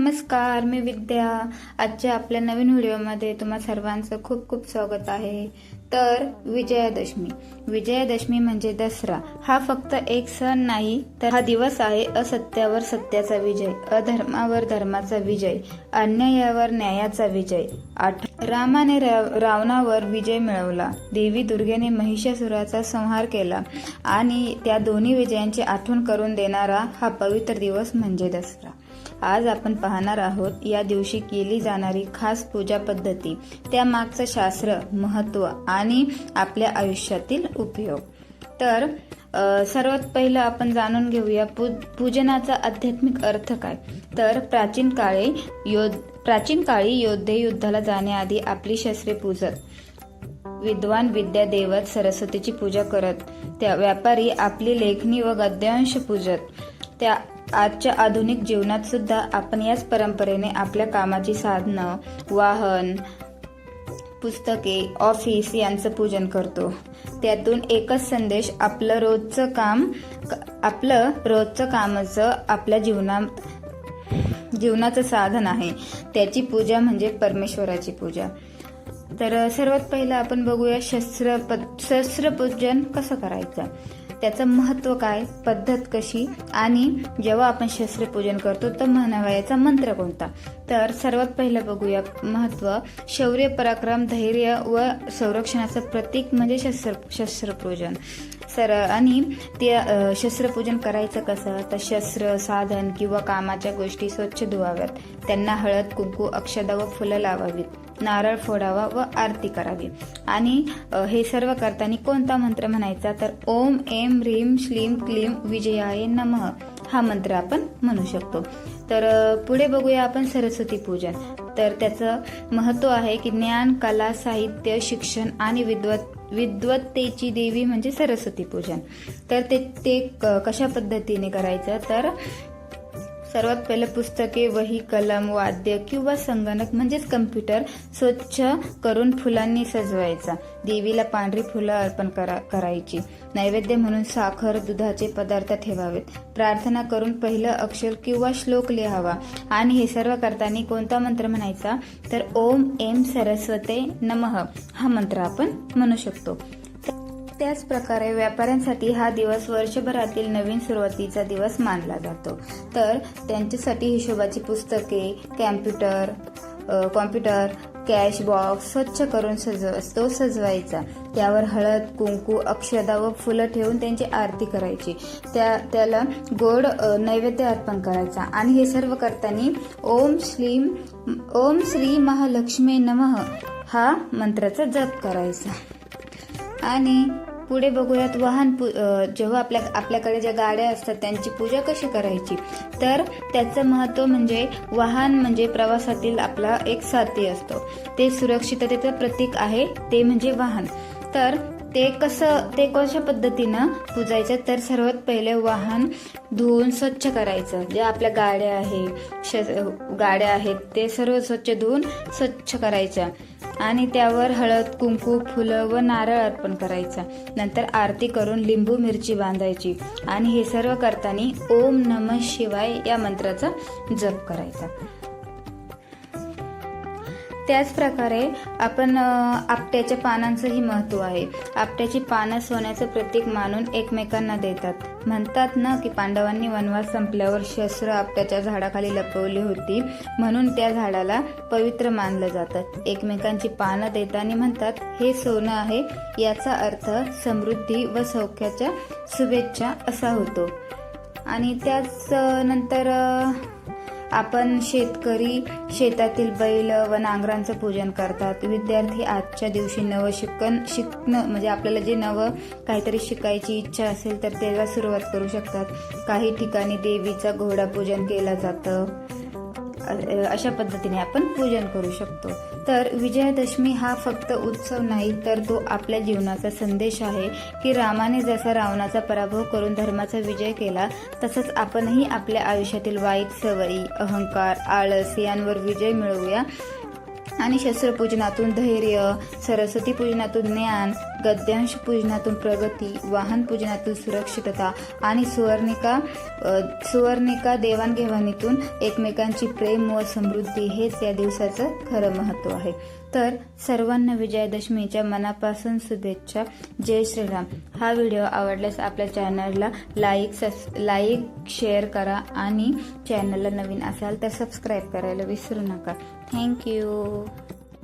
नमस्कार, मी विद्या. आजच्या आपल्या नवीन व्हिडिओमध्ये तुम्हा सर्वांचं खूप खूप स्वागत आहे. तर विजयादशमी म्हणजे दसरा. हा फक्त एक सण नाही, तर हा दिवस आहे असत्यावर सत्याचा विजय, अधर्मावर धर्माचा विजय, अन्यायावर न्यायाचा विजय. रामाने रावणावर विजय मिळवला, देवी दुर्गेने महिषासुराचा संहार केला आणि त्या दोन्ही विजयांची आठवण करून देणारा हा पवित्र दिवस म्हणजे दसरा. आज आपण पाहणार आहोत या दिवशी केली जाणारी खास पूजा पद्धती, त्यामागचं शास्त्र, महत्त्व आणि आपल्या आयुष्यातील उपयोग. तर सर्वात पहिलं आपण जाणून घेऊया पूजनाचा आध्यात्मिक अर्थ काय. तर प्राचीन काळी योद्धे युद्धाला जाण्याआधी आपली शस्त्रे पूजत. विद्वान विद्या देवत सरस्वतीची पूजा करत. त्या व्यापारी आपली लेखणी व गद्यांश पूजत. त्या आजच्या आधुनिक जीवनात सुद्धा आपण याच परंपरेने आपल्या कामाची साधनं, वाहन, पुस्तके, ऑफिस यांचं पूजन करतो. त्यातून एकच संदेश, आपलं रोजचं कामाचं आपल्या जीवनाचं साधन आहे. त्याची पूजा म्हणजे परमेश्वराची पूजा. तर सर्वात पहिलं आपण बघूया शस्त्रपूजन कसं करायचं, त्याचं महत्त्व काय, पद्धत कशी आणि जेव्हा आपण शस्त्रपूजन करतो तर म्हणावयाचा मंत्र कोणता. तर सर्वात पहिलं बघूया महत्त्व. शौर्य, पराक्रम, धैर्य व संरक्षणाचं प्रतीक म्हणजे शस्त्रपूजन. आणि ते शस्त्रपूजन करायचं कसं, तर शस्त्र, साधन किंवा कामाच्या गोष्टी स्वच्छ धुवाव्यात. त्यांना हळद, कुंकू, अक्षता व फुलं लावावीत. नारळ फोडावा व आरती करावी. आणि हे सर्व करताना कोणता मंत्र म्हणायचा, तर ओम ऐं ह्रीं श्रीं क्लीं विजयाय नमः हा मंत्र आपण म्हणू शकतो. तर पुढे बघूया आपण सरस्वती पूजन. तर त्याचं महत्त्व आहे की ज्ञान, कला, साहित्य, शिक्षण आणि विद्वत्तेची देवी म्हणजे सरस्वती पूजन. तर ते कशा पद्धतीने करायचं, तर सर्वात पहिलं पुस्तके, वही, कलम, वाद्य किंवा संगणक म्हणजेच कम्प्युटर स्वच्छ करून फुलांनी सजवायचा. देवीला पांढरी फुलं अर्पण करायची. नैवेद्य म्हणून साखर, दुधाचे पदार्थ ठेवावेत. प्रार्थना करून पहिलं अक्षर किंवा श्लोक लिहावा. आणि हे सर्व करताना कोणता मंत्र म्हणायचा, तर ओम ऐं सरस्वते नमः हा मंत्र आपण म्हणू शकतो. त्याच प्रकारे व्यापाऱ्यांसाठी हा दिवस वर्षभरातील नवीन सुरुवातीचा दिवस मानला जातो. तर त्यांच्यासाठी हिशोबाची पुस्तके, कॉम्प्युटर, कॅश बॉक्स स्वच्छ करून सजवायचा. त्यावर हळद, कुंकू, अक्षता व फुलं ठेवून त्यांची आरती करायची. त्याला गोड नैवेद्य अर्पण करायचा. आणि हे सर्व करताना ओम श्री महालक्ष्मी नमः हा मंत्राचा जप करायचा. आणि पुढे बघूयात वाहन. जेव्हा आपल्याकडे ज्या गाड्या असतात त्यांची पूजा कशी करायची, तर त्याचं महत्त्व म्हणजे वाहन म्हणजे प्रवासातील आपला एक साथी असतो. ते सुरक्षिततेचं प्रतीक आहे, ते म्हणजे वाहन. तर ते कशा पद्धतीनं पूजायचं, तर सर्वात पहिले वाहन धुवून स्वच्छ करायचं. ज्या आपल्या गाड्या आहेत ते सर्व धुवून स्वच्छ करायच्या. आणि त्यावर हळद, कुंकू, फुलं व नारळ अर्पण करायचा. नंतर आरती करून लिंबू मिरची बांधायची. आणि हे सर्व करताना ओम नमः शिवाय या मंत्राचा जप करायचा. त्याच प्रकारे आपण आपट्याच्या पानांचंही महत्त्व आहे. आपट्याची पानं सोन्याचं प्रतीक मानून एकमेकांना देतात. म्हणतात ना की पांडवांनी वनवास संपल्यावर शस्त्र आपट्याच्या झाडाखाली लपवली होती, म्हणून त्या झाडाला पवित्र मानलं जातं. एकमेकांची पानं देताना म्हणतात हे सोनं आहे, याचा अर्थ समृद्धी व सौख्याच्या शुभेच्छा असा होतो. आणि त्याच नंतर आपण शेतकरी शेतातील बैल व नांगरांचं पूजन करतात. विद्यार्थी आजच्या दिवशी नवं शिकणं म्हणजे आपल्याला जे नवं काहीतरी शिकायची इच्छा असेल तर त्याला सुरुवात करू शकतात. काही ठिकाणी देवीचा घोडा पूजन केलं जातं. अशा पद्धतीने आपण पूजन करू शकतो. तर विजयादशमी हा फक्त उत्सव नाही, तर तो आपल्या जीवनाचा संदेश आहे की रामाने जसा रावणाचा पराभव करून धर्माचा विजय केला, तसंच आपणही आपल्या आयुष्यातील वाईट सवयी, अहंकार, आळस यांवर विजय मिळवूया. आणि शस्त्रपूजनातून धैर्य, सरस्वती पूजनातून ज्ञान, गद्यांश पूजनातून प्रगती, वाहन पूजनातून सुरक्षितता आणि सुवर्णिका देवाणघेवाणीतून एकमेकांची प्रेम व समृद्धी हेच या दिवसाचं खरं महत्त्व आहे. तर सर्वांना विजयादशमीच्या मनापासून शुभेच्छा. जय श्रीराम. हा व्हिडिओ आवडल्यास आपल्या चॅनलला लाईक शेअर करा आणि चॅनलला नवीन असाल तर सबस्क्राईब करायला विसरू नका. थँक्यू.